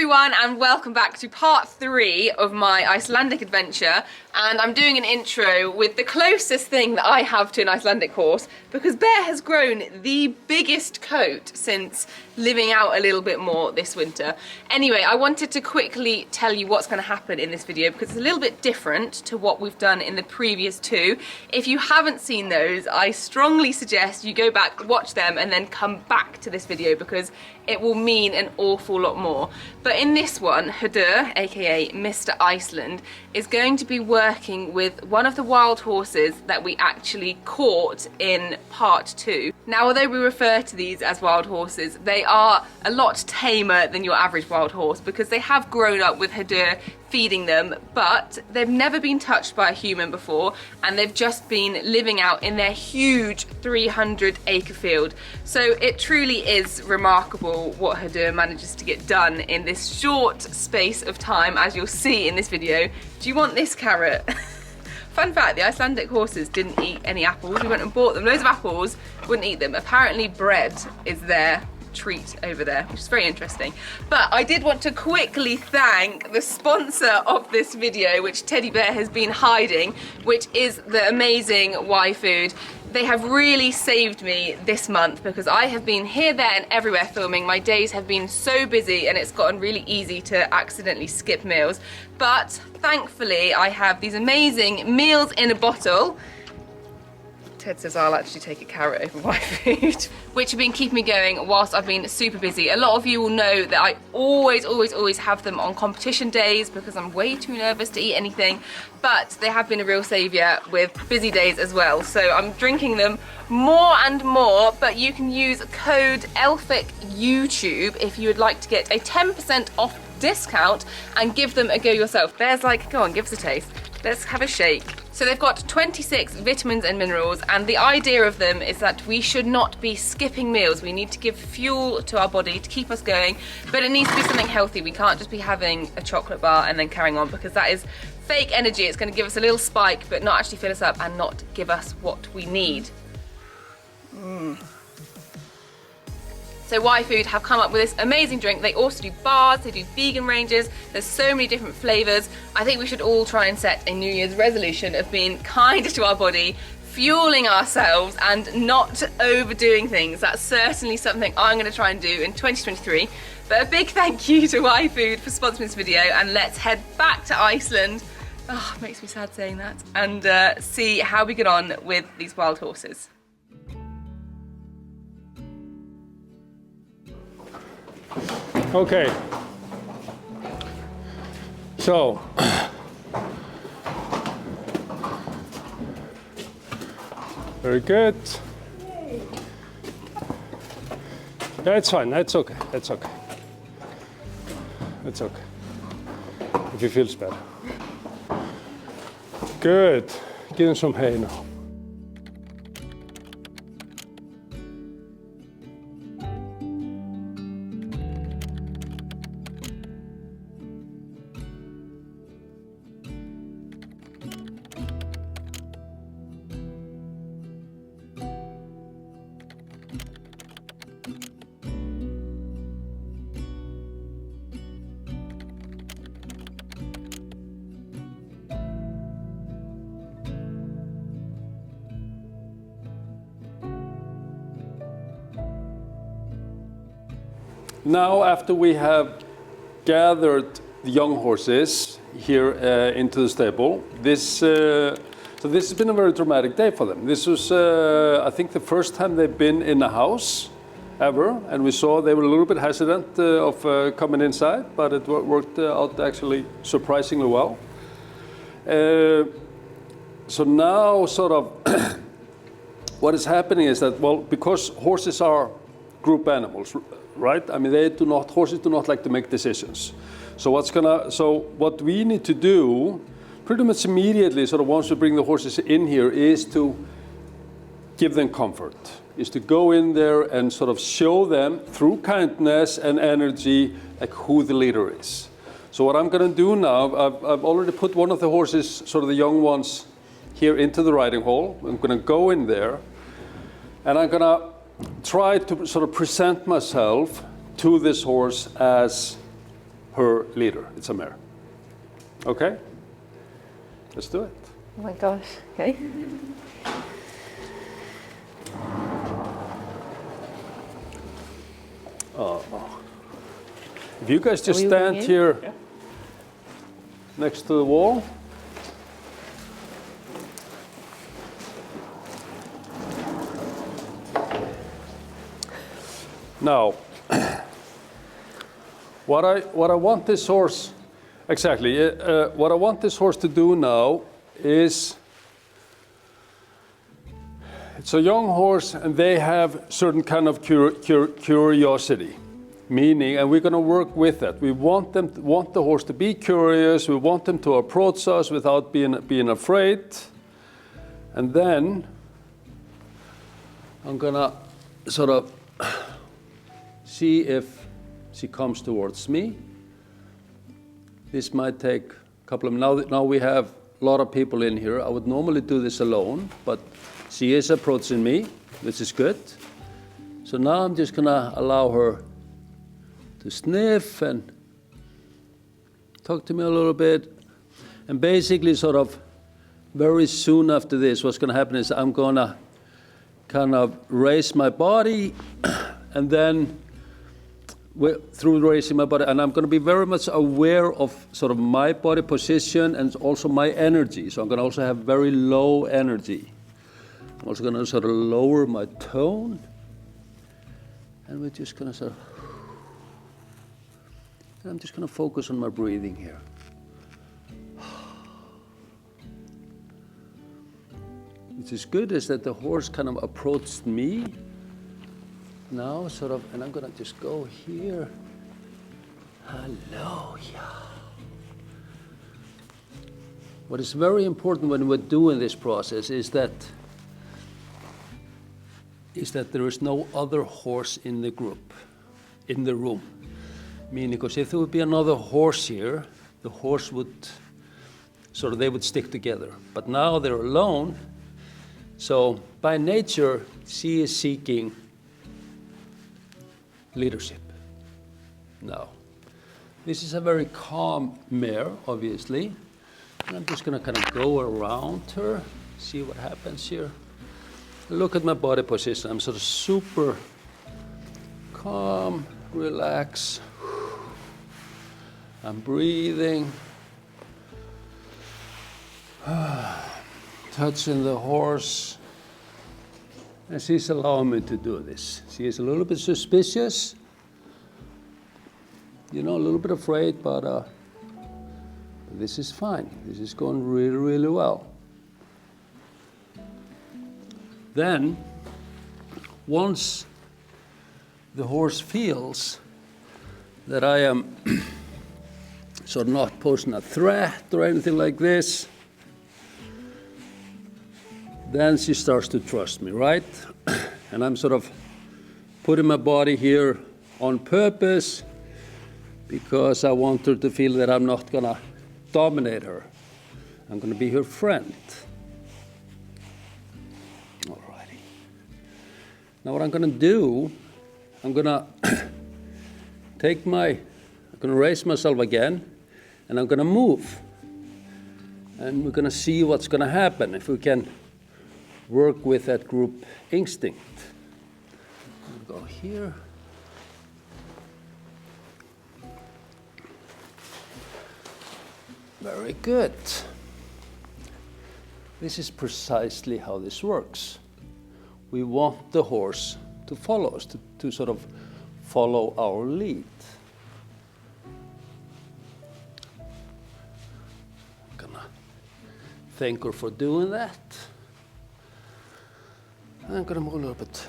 everyone, and welcome back to part 3 of my Icelandic adventure. And I'm doing an intro with the closest thing that I have to an Icelandic horse, because Bear has grown the biggest coat since living out a little bit more this winter. Anyway, I wanted to quickly tell you what's going to happen in this video because it's a little bit different to what we've done in the previous 2. If you haven't seen those, I strongly suggest you go back, watch them, and then come back to this video because it will mean an awful lot more. But in this one, Hordur, aka Mister Iceland, is going to be working with one of the wild horses that we actually caught in part 2. Now, although we refer to these as wild horses, they are a lot tamer than your average wild horse because they have grown up with Hordur feeding them, but they've never been touched by a human before, and they've just been living out in their huge 300-acre field. So it truly is remarkable what Hordur manages to get done in this short space of time, as you'll see in this video. Do you want this carrot? Fun fact, the Icelandic horses didn't eat any apples. We went and bought them loads of apples, wouldn't eat them. Apparently bread is their treat over there, which is very interesting. But I did want to quickly thank the sponsor of this video, which Teddy Bear has been hiding, which is the amazing Y-Food. They have really saved me this month because I have been here, there and everywhere filming. My days have been so busy and it's gotten really easy to accidentally skip meals. But thankfully I have these amazing meals in a bottle. Ted says I'll actually take a carrot over Y-Food, which have been keeping me going whilst I've been super busy. A lot of you will know that I always have them on competition days because I'm way too nervous to eat anything, but they have been a real saviour with busy days as well. So I'm drinking them more and more, but you can use code Elphick.YouTube if you would like to get a 10% off discount and give them a go yourself. Bear's like, go on, give us a taste. Let's have a shake. So they've got 26 vitamins and minerals, and the idea of them is that we should not be skipping meals. We need to give fuel to our body to keep us going, but it needs to be something healthy. We can't just be having a chocolate bar and then carrying on because that is fake energy. It's going to give us a little spike but not actually fill us up and not give us what we need. So Y-Food have come up with this amazing drink. They also do bars, they do vegan ranges, there's so many different flavours. I think we should all try and set a New Year's resolution of being kind to our body, fueling ourselves and not overdoing things. That's certainly something I'm going to try and do in 2023. But a big thank you to Y-Food for sponsoring this video, and let's head back to Iceland. Oh, it makes me sad saying that. And see how we get on with these wild horses. Okay, so very good. Yeah, it's fine. That's okay. That's okay. It's okay. If he feels better. Good. Give him some hay now. Now, after we have gathered the young horses here into the stable, so this has been a very dramatic day for them. This was, I think, the first time they've been in a house ever, and we saw they were a little bit hesitant of coming inside, but it worked out actually surprisingly well. So now, sort of, what is happening is that, well, because horses are group animals, right? I mean, horses do not like to make decisions. So what we need to do pretty much immediately, sort of once we bring the horses in here, is to give them comfort, is to go in there and sort of show them through kindness and energy like who the leader is. So what I'm going to do now, I've already put one of the horses, sort of the young ones, here into the riding hall. I'm going to go in there and I'm going to try to sort of present myself to this horse as her leader. It's a mare. Okay? Let's do it. Oh my gosh. Okay. If you guys just you stand going in? here next to the wall. Now, what I want this horse, exactly, what I want this horse to do now is, it's a young horse and they have certain kind of curiosity, meaning, and we're going to work with that. We want the horse to be curious. We want them to approach us without being afraid, and then I'm gonna sort of see if she comes towards me. This might take a couple of, now we have a lot of people in here. I would normally do this alone, but she is approaching me, which is good. So now I'm just gonna allow her to sniff and talk to me a little bit. And basically sort of very soon after this, what's gonna happen is I'm gonna kind of raise my body and then through raising my body, and I'm gonna be very much aware of sort of my body position and also my energy. So I'm gonna also have very low energy. I'm also gonna sort of lower my tone, and we're just gonna sort of, and I'm just gonna focus on my breathing here. Which is good is that the horse kind of approached me now, sort of, and I'm gonna just go here. Hello, yeah. What is very important when we're doing this process is that there is no other horse in the group, in the room. Meaning, because if there would be another horse here, the horse would, sort of, they would stick together. But now they're alone, so by nature, she is seeking leadership. Now, this is a very calm mare, obviously. And I'm just gonna kind of go around her, see what happens here. Look at my body position. I'm sort of super calm, relax. I'm breathing. Touching the horse. And she's allowing me to do this. She is a little bit suspicious. You know, a little bit afraid, but this is fine. This is going really, really well. Then, once the horse feels that I am sort of not posing a threat or anything like this, then she starts to trust me, right? And I'm sort of putting my body here on purpose because I want her to feel that I'm not gonna dominate her. I'm gonna be her friend. Alrighty. Now what I'm gonna do, I'm gonna I'm gonna raise myself again, and I'm gonna move. And we're gonna see what's gonna happen if we can work with that group instinct. I'll go here. Very good. This is precisely how this works. We want the horse to follow us, to sort of follow our lead. I'm gonna thank her for doing that. I'm gonna move a little bit.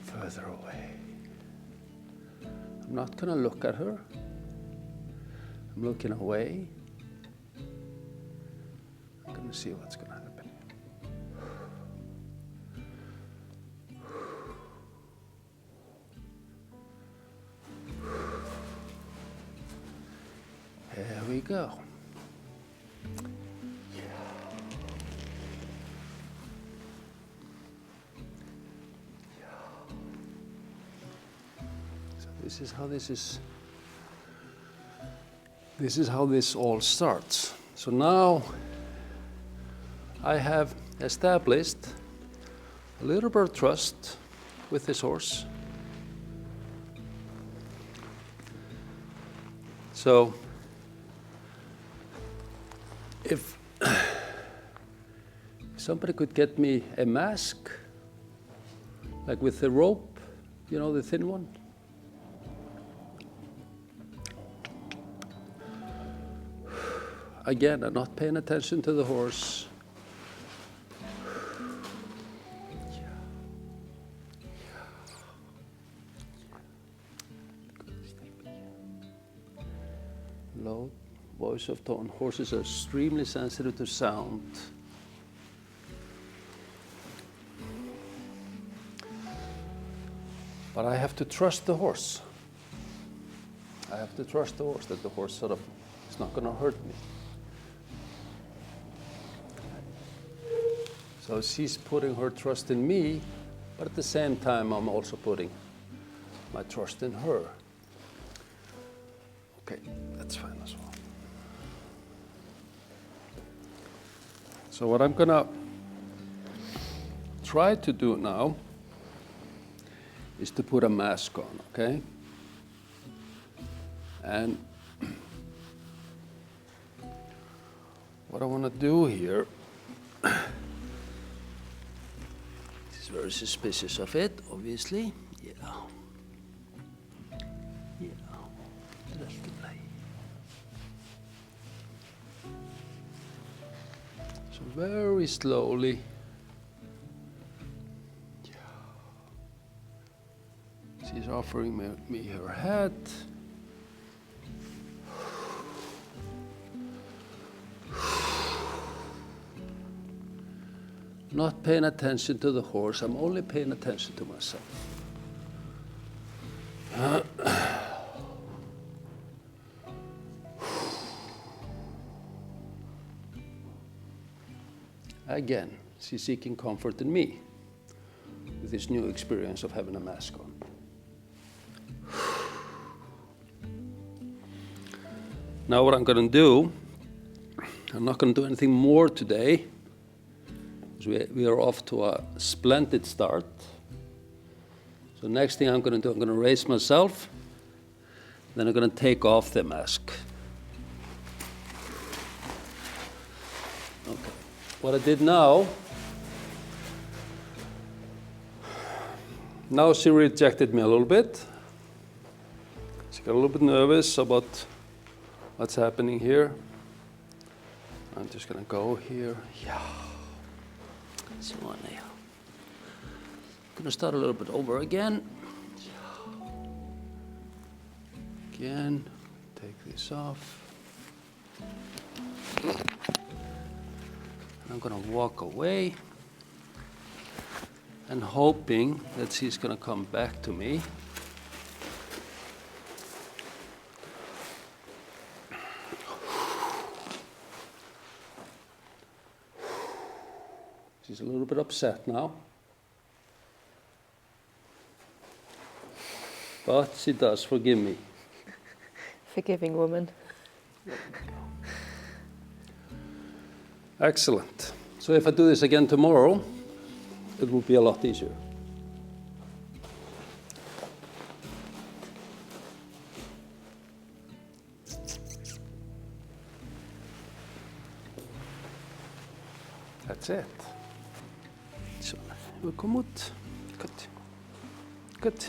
Further away. I'm not gonna look at her. I'm looking away. I'm gonna see what's gonna happen. There we go. this is how this all starts. So now I have established a little bit of trust with this horse. So if somebody could get me a mask, like with the rope, you know, the thin one. Again, I'm not paying attention to the horse. Low voice of tone. Horses are extremely sensitive to sound. But I have to trust the horse. I have to trust the horse, that the horse sort of is not going to hurt me. So she's putting her trust in me, but at the same time I'm also putting my trust in her. Okay, that's fine as well. So what I'm gonna try to do now is to put a mask on, okay? And what I want to do here, is very suspicious of it, obviously. Yeah. Yeah. That's the play. So very slowly. She's offering me her hat. Not paying attention to the horse, I'm only paying attention to myself. Again, she's seeking comfort in me with this new experience of having a mask on. Now what I'm going to do, I'm not going to do anything more today. We are off to a splendid start. So next thing I'm going to do, I'm going to raise myself, then I'm going to take off the mask. Okay. What I did now she rejected me a little bit. She got a little bit nervous about what's happening here. I'm just going to go here. Yeah. So I'm going to start a little bit over again. Again, take this off. And I'm going to walk away and hoping that she's going to come back to me. She's a little bit upset now, but she does forgive me. Forgiving woman. Excellent. So if I do this again tomorrow, it will be a lot easier. That's it. Så, vi kommer ut. Good. Good.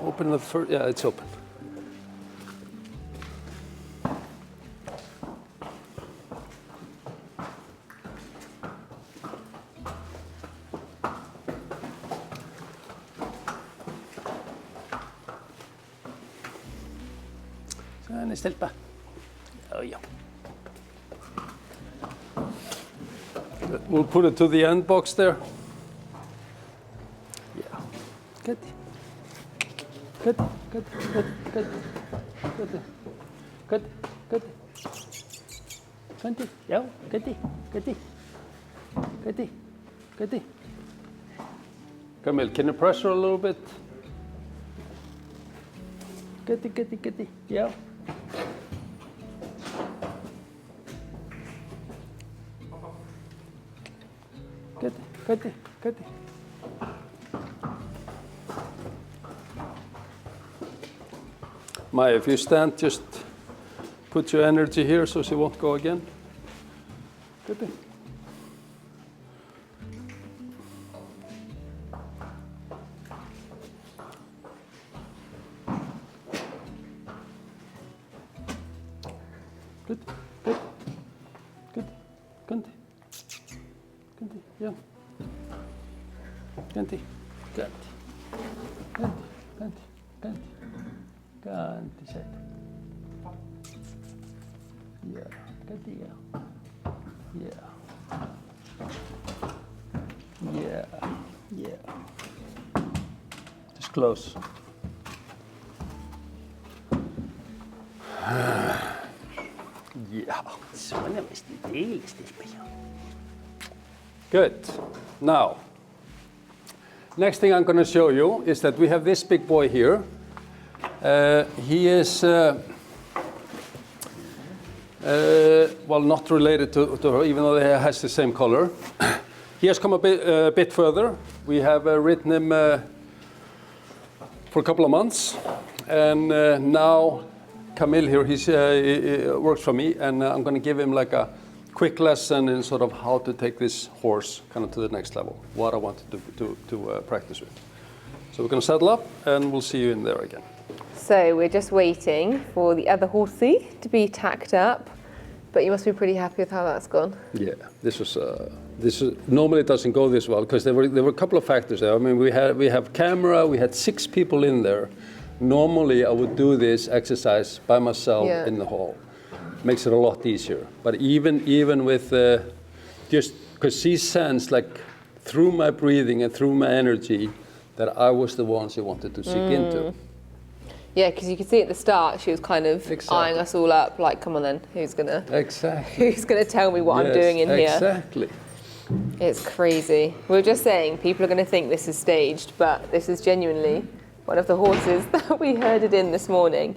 Open the first, yeah, it's open. Så, stelpa. Oh, yeah. We'll put it to the end box there. Yeah. Good. Good, good, good, good, good, good, good. 20, yeah, goody, goody, goody, Goody. Camille, can you pressure a little bit? Goody, goody, goody. Yeah. Goody, goody, goody. Maya, if you stand, just put your energy here so she won't go again. Goody. Good, good, good, Ganti, Ganti, yeah. Ganti, Ganti, Ganti, Ganti, Ganti, Ganti, set. Yeah, Ganti, yeah. Yeah. Yeah, yeah. Just close. Yeah, good. Now, next thing I'm going to show you is that we have this big boy here. He is, well, not related to her, even though he has the same color. He has come a bit further. We have ridden him for a couple of months, and now Camille here, he works for me, and I'm going to give him like a quick lesson in sort of how to take this horse kind of to the next level, what I want to practice with. So we're going to saddle up, and we'll see you in there again. So we're just waiting for the other horsey to be tacked up, but you must be pretty happy with how that's gone. Yeah, this was normally it doesn't go this well because there were a couple of factors there. I mean, we have camera, we had 6 people in there. Normally, I would do this exercise by myself in the hall. Makes it a lot easier. But even with just because she sensed like through my breathing and through my energy that I was the one she wanted to seek into. Yeah, because you could see at the start she was kind of eyeing us all up, like, come on then, who's gonna tell me what I'm doing in here? Exactly. It's crazy. We were just saying people are going to think this is staged, but this is genuinely one of the horses that we herded in this morning.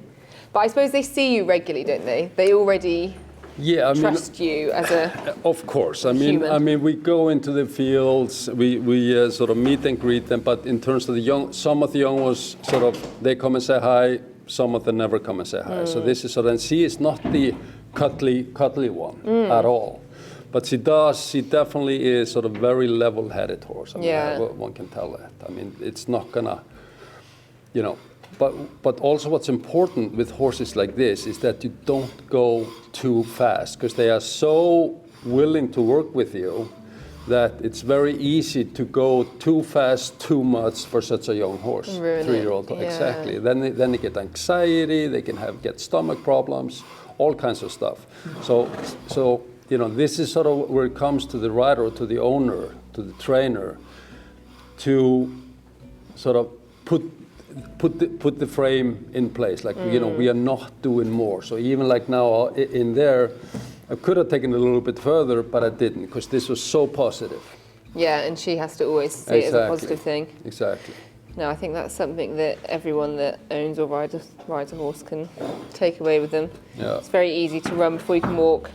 But I suppose they see you regularly, don't they? They already trust you as a Of course. human. I mean, we go into the fields, we sort of meet and greet them, but in terms of the young, some of the young ones sort of, they come and say hi, some of them never come and say hi. So this is sort of, and she is not the cuddly one at all. But she definitely is sort of very level-headed horse. I mean, one can tell that. I mean, it's not gonna, you know, but also what's important with horses like this is that you don't go too fast because they are so willing to work with you that it's very easy to go too fast, too much for such a young horse, 3-year-old. Yeah. Exactly. Then they get anxiety, they can get stomach problems, all kinds of stuff. So you know, this is sort of where it comes to the rider, to the owner, to the trainer, to sort of put the frame in place. Like, you know, we are not doing more. So even like now in there, I could have taken it a little bit further, but I didn't because this was so positive. Yeah, and she has to always see it as a positive thing. Exactly. No, I think that's something that everyone that owns or rides a horse can take away with them. Yeah. It's very easy to run before you can walk.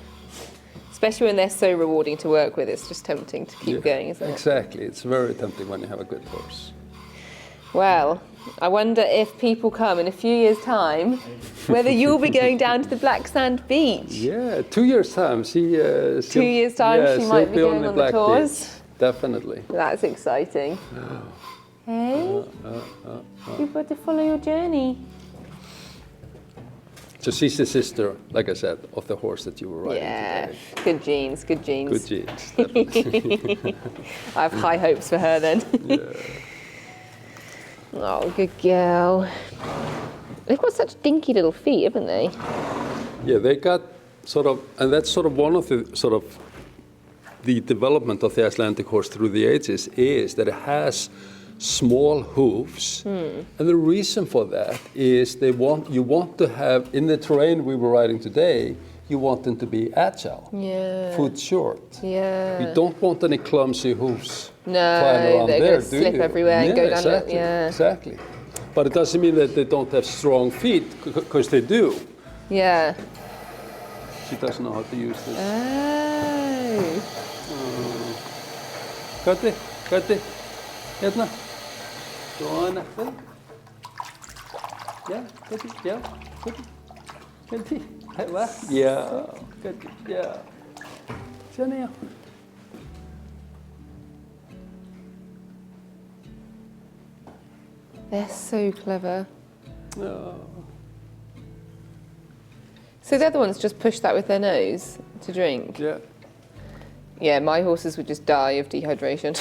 Especially when they're so rewarding to work with, it's just tempting to keep going, isn't it? Exactly, it's very tempting when you have a good horse. Well, I wonder if people come in a few years' time, whether you'll be going down to the black sand beach. Yeah, 2 years' time. 2 years' time, she might be going on the tours. Beach. Definitely. That's exciting. Hey, you've got to follow your journey. So she's the sister, like I said, of the horse that you were riding today. Good genes, good genes. Good genes, definitely. I have high hopes for her then. Oh, good girl. They've got such dinky little feet, haven't they? Yeah, they got sort of, and that's sort of one of the sort of the development of the Icelandic horse through the ages is that it has small hooves, and the reason for that is you want to have in the terrain we were riding today, you want them to be agile, foot short. Yeah. You don't want any clumsy hooves No, flying around they're there, going to slip everywhere and go down. Exactly, exactly. But it doesn't mean that they don't have strong feet, because they do. Yeah. She doesn't know how to use this. Oh. Kati, hérna. Svona. Yeah, Kati, yeah, Kati. Yeah, Kati, yeah. Känner jag. They're so clever. Oh. So the other ones just push that with their nose to drink? Yeah. Yeah, my horses would just die of dehydration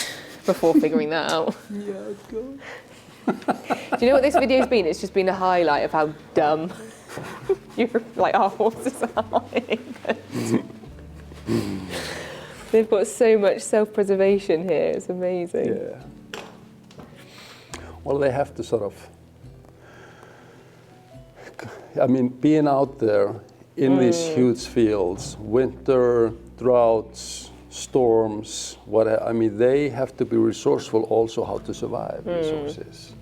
before figuring that out. Yeah, go. Do you know what this video's been? It's just been a highlight of how dumb our horses are. They've got so much self-preservation here. It's amazing. Yeah. Well, they have to sort of, I mean, being out there in these huge fields, winter, droughts, storms, I mean, they have to be resourceful also how to survive, these horses.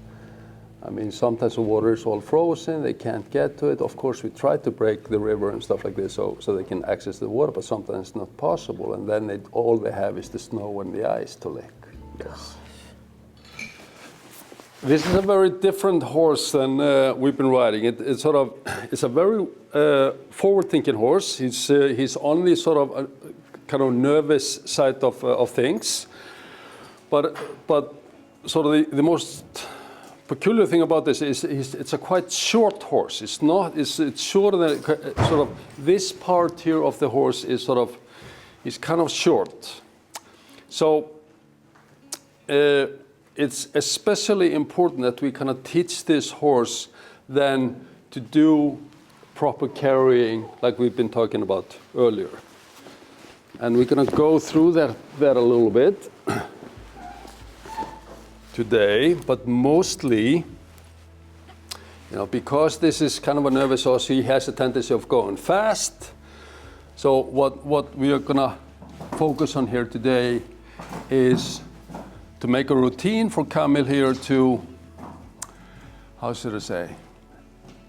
I mean, sometimes the water is all frozen, they can't get to it. Of course, we try to break the river and stuff like this so they can access the water, but sometimes it's not possible. And then all they have is the snow and the ice to lick. Yes. This is a very different horse than we've been riding. It's a very forward-thinking horse. He's on the sort of kind of nervous side of things, but sort of the most peculiar thing about this is it's a quite short horse. It's shorter than sort of this part here of the horse is kind of short. So it's especially important that we kind of teach this horse then to do proper carrying, like we've been talking about earlier. And we're going to go through that a little bit today, but mostly, because this is kind of a nervous horse, he has a tendency of going fast. So what we are going to focus on here today is to make a routine for Camille here to, how should I say,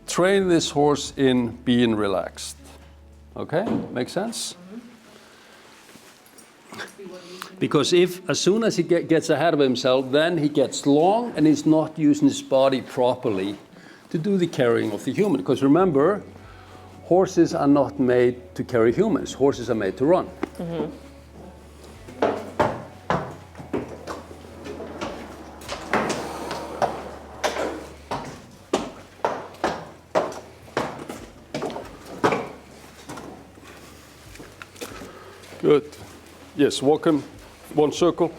train this horse in being relaxed. Okay, make sense? Because as soon as he gets ahead of himself, then he gets long and he's not using his body properly to do the carrying of the human. Because remember, horses are not made to carry humans. Horses are made to run. Mm-hmm. Good. Yes, walk him one circle.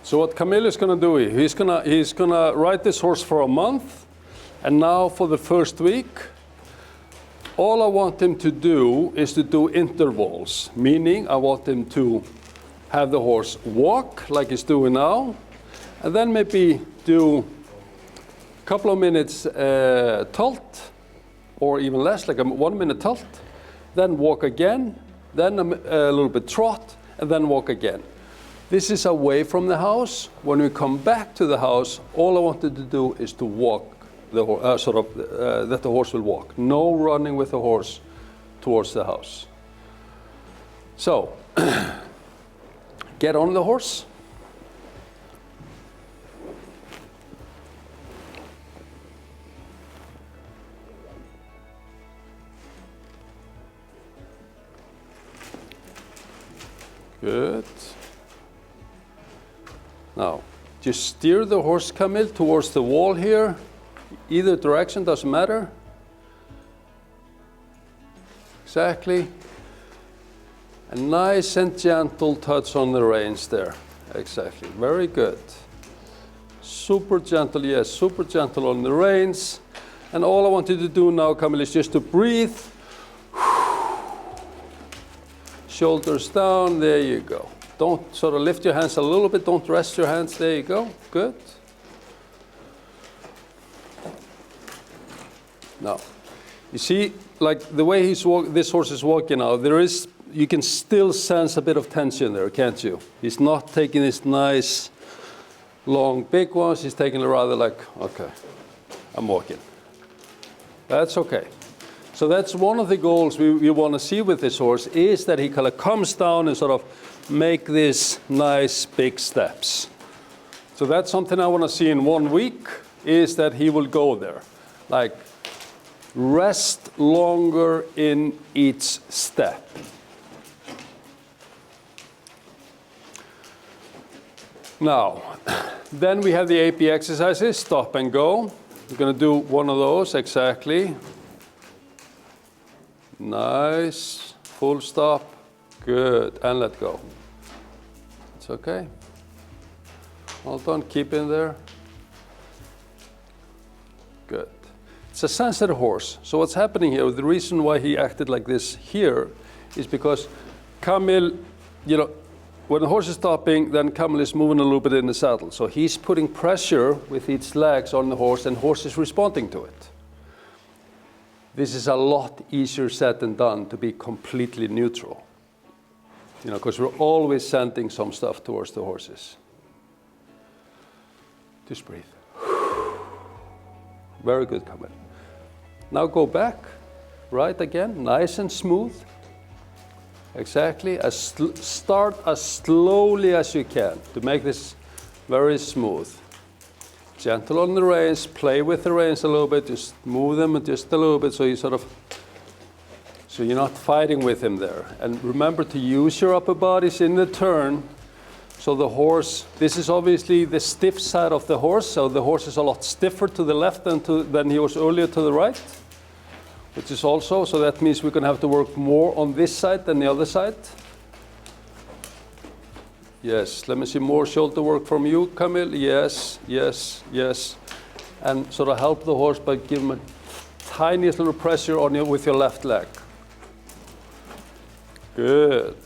So what Camille is going to do, he's gonna ride this horse for a month, and now for the first week, all I want him to do is to do intervals, meaning I want him to have the horse walk like he's doing now, and then maybe do a couple of minutes tilt, or even less, like a 1 minute tilt, then walk again, then a little bit trot, and then walk again. This is away from the house. When we come back to the house, all I wanted to do is to walk the horse, that the horse will walk. No running with the horse towards the house. So, get on the horse. Good. Now, just steer the horse, Camille, towards the wall here. Either direction, doesn't matter. Exactly. A nice and gentle touch on the reins there. Exactly. Very good. Super gentle, yes, super gentle on the reins. And all I want you to do now, Camille, is just to breathe. Shoulders down, there you go. Don't sort of lift your hands a little bit, don't rest your hands, there you go, good. Now, You see, like the way this horse is walking now, you can still sense a bit of tension there, can't you? He's not taking this nice, long, big ones. He's taking it rather like, okay, I'm walking. That's okay. So that's one of the goals we want to see with this horse, is that he kind of comes down and sort of make these nice big steps. So that's something I want to see in 1 week, is that he will go there. Like, rest longer in each step. Now, then we have the AP exercises, stop and go. We're going to do one of those, exactly. Nice, full stop, good, and let go. It's okay. Hold on, keep in there. Good. It's a sensitive horse. So what's happening here, the reason why he acted like this here is because Camille, when the horse is stopping, then Camille is moving a little bit in the saddle. So he's putting pressure with its legs on the horse, and the horse is responding to it. This is a lot easier said than done, to be completely neutral. Because we're always sending some stuff towards the horses. Just breathe. Very good, Camille. Now go back, right again, nice and smooth. Exactly, start as slowly as you can to make this very smooth. Gentle on the reins, play with the reins a little bit, just move them just a little bit so you're not fighting with him there. And remember to use your upper bodies in the turn. So the horse, this is obviously the stiff side of the horse, so the horse is a lot stiffer to the left than he was earlier to the right, which is also, so that means we're going to have to work more on this side than the other side. Yes, let me see more shoulder work from you, Camille. Yes, yes, yes. And sort of help the horse by giving him a tiniest little pressure on you with your left leg. Good.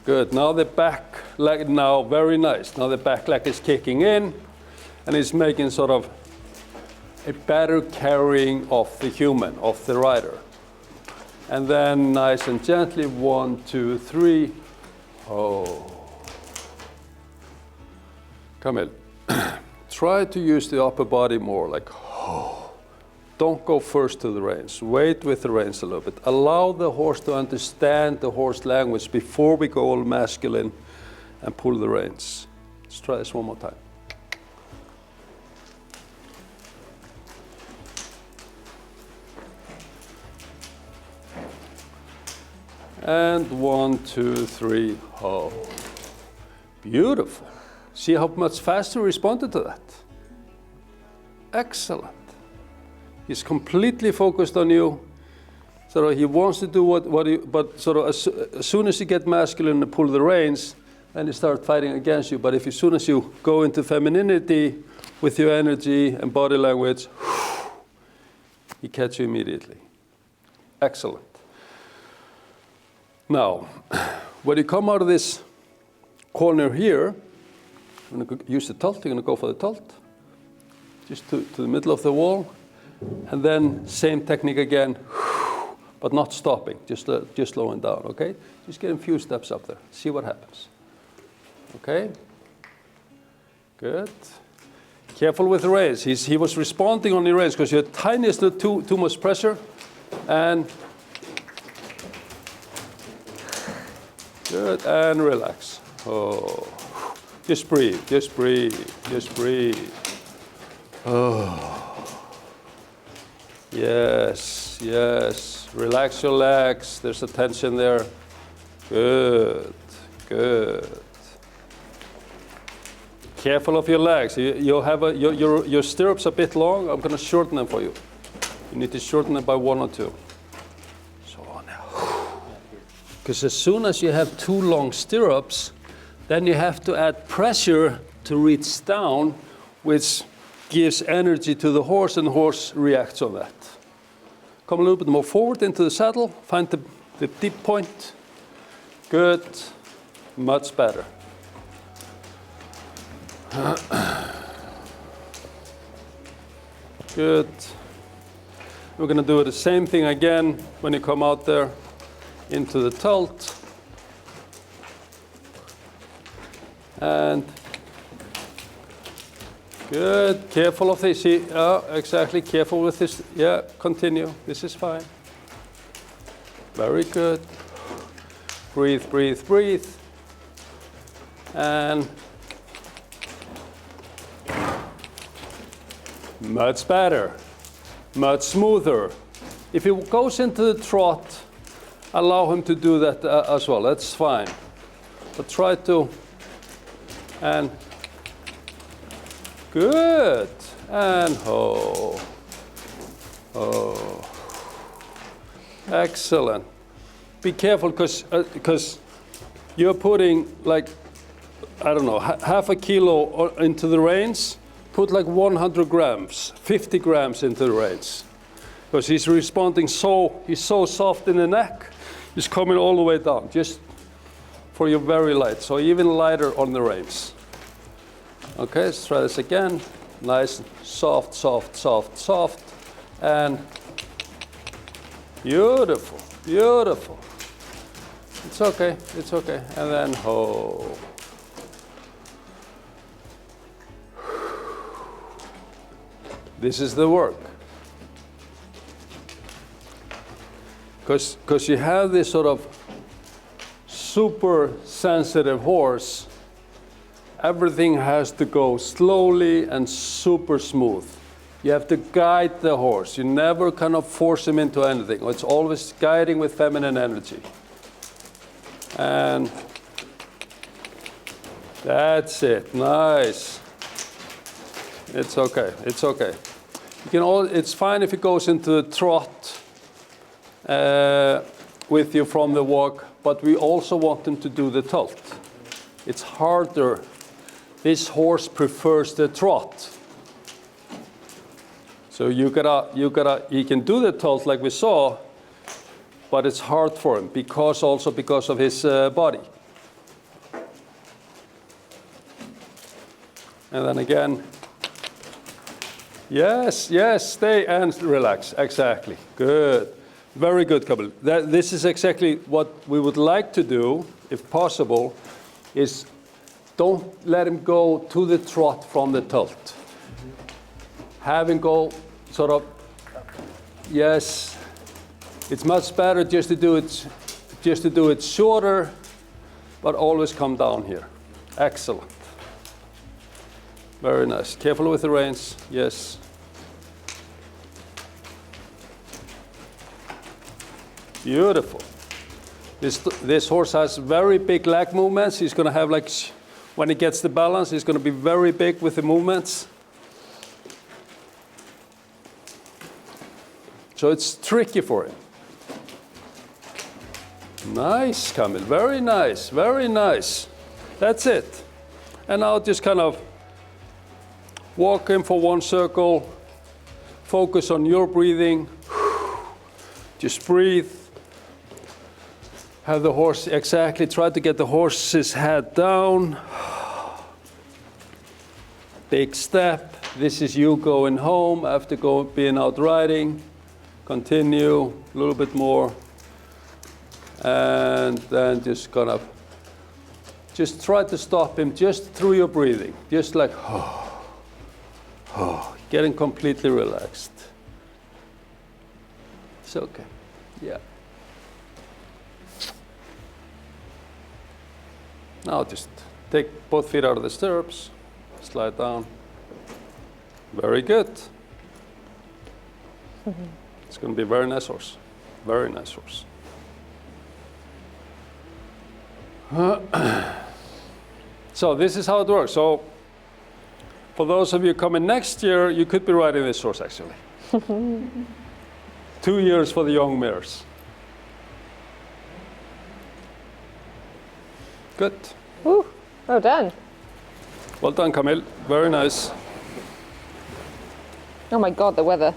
Good. Now the back leg, now very nice. Now the back leg is kicking in and it's making sort of a better carrying of the human, of the rider. And then nice and gently, 1, 2, 3. Oh. Camille, try to use the upper body more, like, oh. Don't go first to the reins. Wait with the reins a little bit. Allow the horse to understand the horse language before we go all masculine and pull the reins. Let's try this one more time. And 1, 2, 3, oh. Beautiful. See how much faster he responded to that? Excellent. He's completely focused on you. So he wants to do but sort of as soon as you get masculine and pull the reins, then he starts fighting against you. But as soon as you go into femininity with your energy and body language, he catches you immediately. Excellent. Now, when you come out of this corner here, I'm going to use the tilt. You're going to go for the tilt, just to the middle of the wall. And then same technique again, but not stopping, just slowing down, okay? Just get a few steps up there, see what happens. Okay? Good. Careful with the reins. He was responding on the reins because you had tiniest little too much pressure. And good, and relax. Oh, just breathe, just breathe, just breathe. Oh. Yes, yes. Relax your legs. There's a tension there. Good, good. Careful of your legs. You'll have your stirrups a bit long. I'm going to shorten them for you. You need to shorten them by 1 or 2. So now. Because as soon as you have too long stirrups, then you have to add pressure to reach down, which gives energy to the horse, and the horse reacts on that. Come a little bit more forward into the saddle, find the deep point. Good, much better. Good. We're going to do the same thing again when you come out there into the tilt. And good, careful of this. See, exactly, careful with this. Yeah, continue. This is fine. Very good. Breathe, breathe, breathe. And much better, much smoother. If he goes into the trot, allow him to do that as well. That's fine. But try to, and good. And ho. Oh. Excellent. Be careful because you're putting like, I don't know, half a kilo into the reins. Put like 100 grams, 50 grams into the reins. Because he's responding he's so soft in the neck, he's coming all the way down, just for you very light. So even lighter on the reins. Okay, let's try this again. Nice, soft, soft, soft, soft. And beautiful, beautiful. It's okay, it's okay. And then ho. This is the work. Because you have this sort of super sensitive horse, everything has to go slowly and super smooth. You have to guide the horse. You never kind of force him into anything. It's always guiding with feminine energy. And that's it. Nice. It's okay. It's okay. It's fine if it goes into the trot with you from the walk, but we also want them to do the tilt. It's harder. This horse prefers the trot. So he can do the tilt like we saw, but it's hard for him because of his body. And then again, yes, stay and relax, exactly, good. Very good, Kamil. This is exactly what we would like to do, if possible, is don't let him go to the trot from the tilt. Have him go sort of, yes, it's much better just to do it shorter, but always come down here. Excellent. Very nice. Careful with the reins, yes. Beautiful. This horse has very big leg movements. He's going to have like, when he gets the balance, he's going to be very big with the movements. So it's tricky for him. Nice, Kamil. Very nice, very nice. That's it. And now just kind of walk in for one circle. Focus on your breathing. Just breathe. Have the horse, exactly, try to get the horse's head down. Big step. This is you going home after being out riding. Continue a little bit more. And then just try to stop him just through your breathing. Just like, getting completely relaxed. It's okay, yeah. Now just take both feet out of the stirrups, slide down. Very good. It's going to be a very nice horse. Very nice horse. So this is how it works. So for those of you coming next year, you could be riding this horse actually. 2 years for the young mares. Good. Ooh, well done. Well done, Kamil. Very nice. Oh my God, the weather.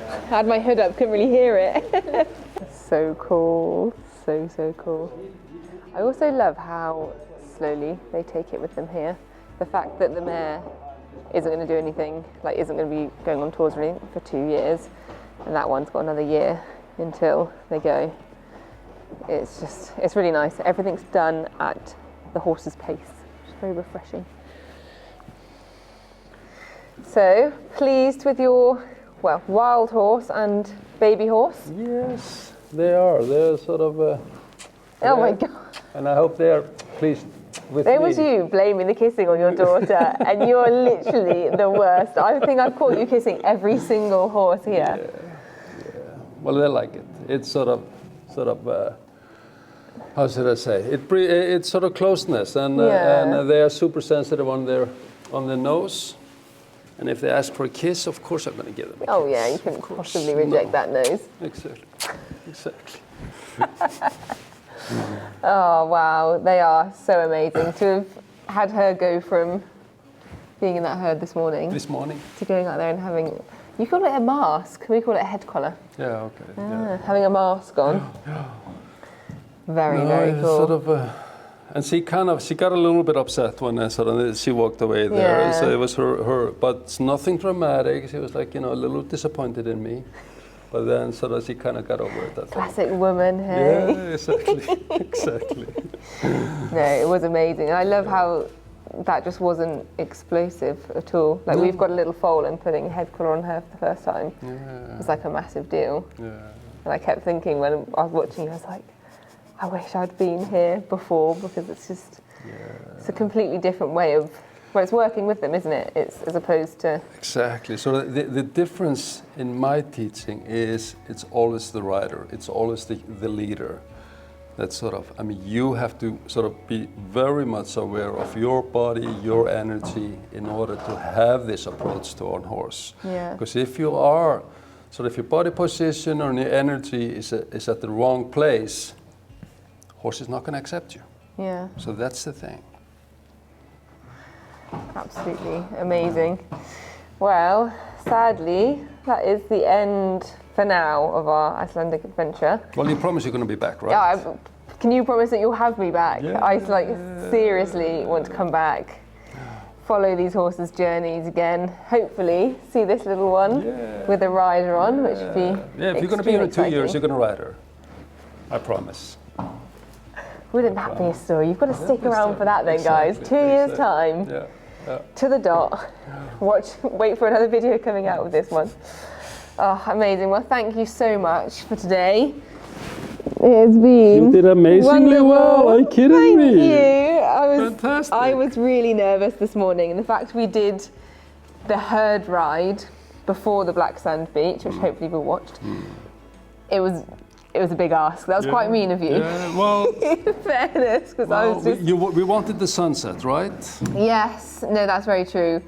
I had my hood up, couldn't really hear it. So cool, so cool. I also love how slowly they take it with them here. The fact that the mare isn't going to do anything, like isn't going to be going on tours or anything for 2 years. and that one's got another year until they go. It's really nice. Everything's done at the horse's pace, which is very refreshing. So, pleased with your, well, wild horse and baby horse? Yes, they are. They're sort of... Oh my God. And I hope they are pleased with me. It was you blaming the kissing on your daughter, and you're literally the worst. I think I've caught you kissing every single horse here. Yeah. Well, they like it. It's sort of, how should I say? It's sort of closeness, and they are super sensitive on their nose. And if they ask for a kiss, of course I'm going to give them a kiss. Oh yeah, you couldn't possibly reject that nose. Exactly. Oh wow, they are so amazing. To have had her go from being in that herd this morning to going out there and having, you call it a mask, we call it a head collar. Yeah, okay. Having a mask on. Very cool. Sort of, and she got a little bit upset when she walked away there. Yeah. So it was her, but it's nothing dramatic. She was like, a little disappointed in me. But then she kind of got over it. Classic woman, hey? Yeah, exactly. No, it was amazing. And I love how that just wasn't explosive at all. Like, we've got a little foal, and putting a head collar on her for the first time was like a massive deal. Yeah. And I kept thinking when I was watching, I was like, I wish I'd been here before, because it's just, it's a completely different way of, well, it's working with them, isn't it? It's as opposed to... Exactly. So the difference in my teaching is it's always the rider, it's always the leader. That's you have to sort of be very much aware of your body, your energy, in order to have this approach to on horse. Yeah. Because if you are, if your body position or your energy is at the wrong place, horse is not going to accept you. Yeah. So that's the thing. Absolutely amazing. Well, sadly, that is the end for now of our Icelandic adventure. Well, you promise you're going to be back, right? Yeah. Can you promise that you'll have me back? Yeah. I seriously want to come back, follow these horses' journeys again. Hopefully, see this little one with a rider on, which would be if you're going to be here in 2 years, you're going to ride her. I promise. Wouldn't that be a story? You've got to stick around for that then, guys. 2 years' time. To the dot. Wait for another video coming out with this one. Oh, amazing. Well, thank you so much for today. It's been You did amazingly well. Are you kidding me? Thank you. Fantastic. I was really nervous this morning, and the fact we did the herd ride before the Black Sand Beach, which hopefully we watched, it was a big ask. That was quite mean of you. Yeah, well, in fairness, because I was just... we wanted the sunset, right? Yes, no, that's very true.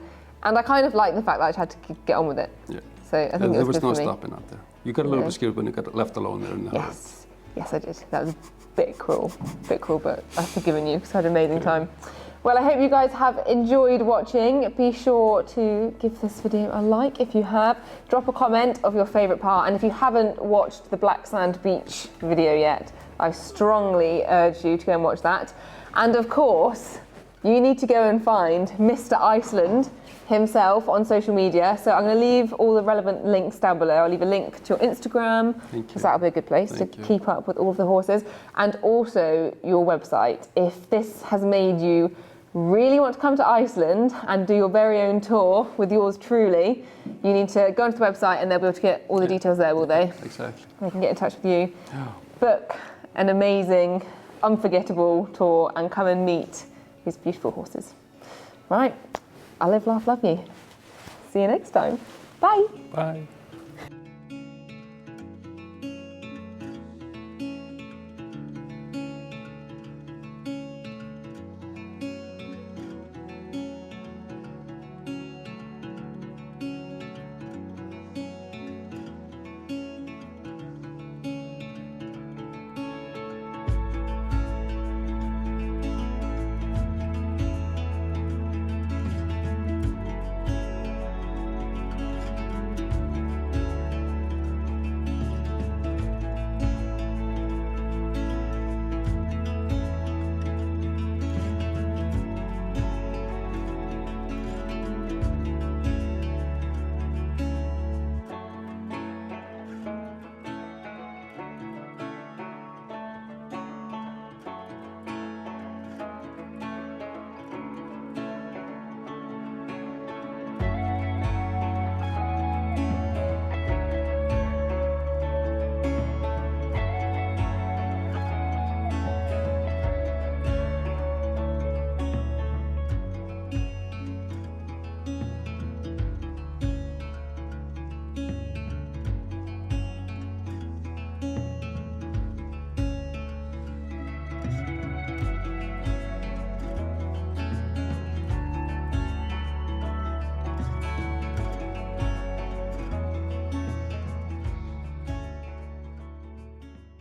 And I kind of like the fact that I just had to get on with it. Yeah. So I think there it was was good no for me. stopping out there. You got a little bit scared when you got left alone there in the herd. Yes, I did. That was a bit cruel, but I've forgiven you because I had an amazing time. Well, I hope you guys have enjoyed watching. Be sure to give this video a like if you have. Drop a comment of your favourite part. And if you haven't watched the Black Sand Beach video yet, I strongly urge you to go and watch that. And of course, you need to go and find Mister Iceland himself on social media. So I'm going to leave all the relevant links down below. I'll leave a link to your Instagram, because that'll be a good place to keep up with all of the horses. And also your website. If this has made you really want to come to Iceland and do your very own tour with yours truly, you need to go onto the website and they'll be able to get all the details there, will they? Exactly. They can get in touch with you. Book an amazing, unforgettable tour and come and meet these beautiful horses. Right, I live, laugh, love you. See you next time. Bye. Bye.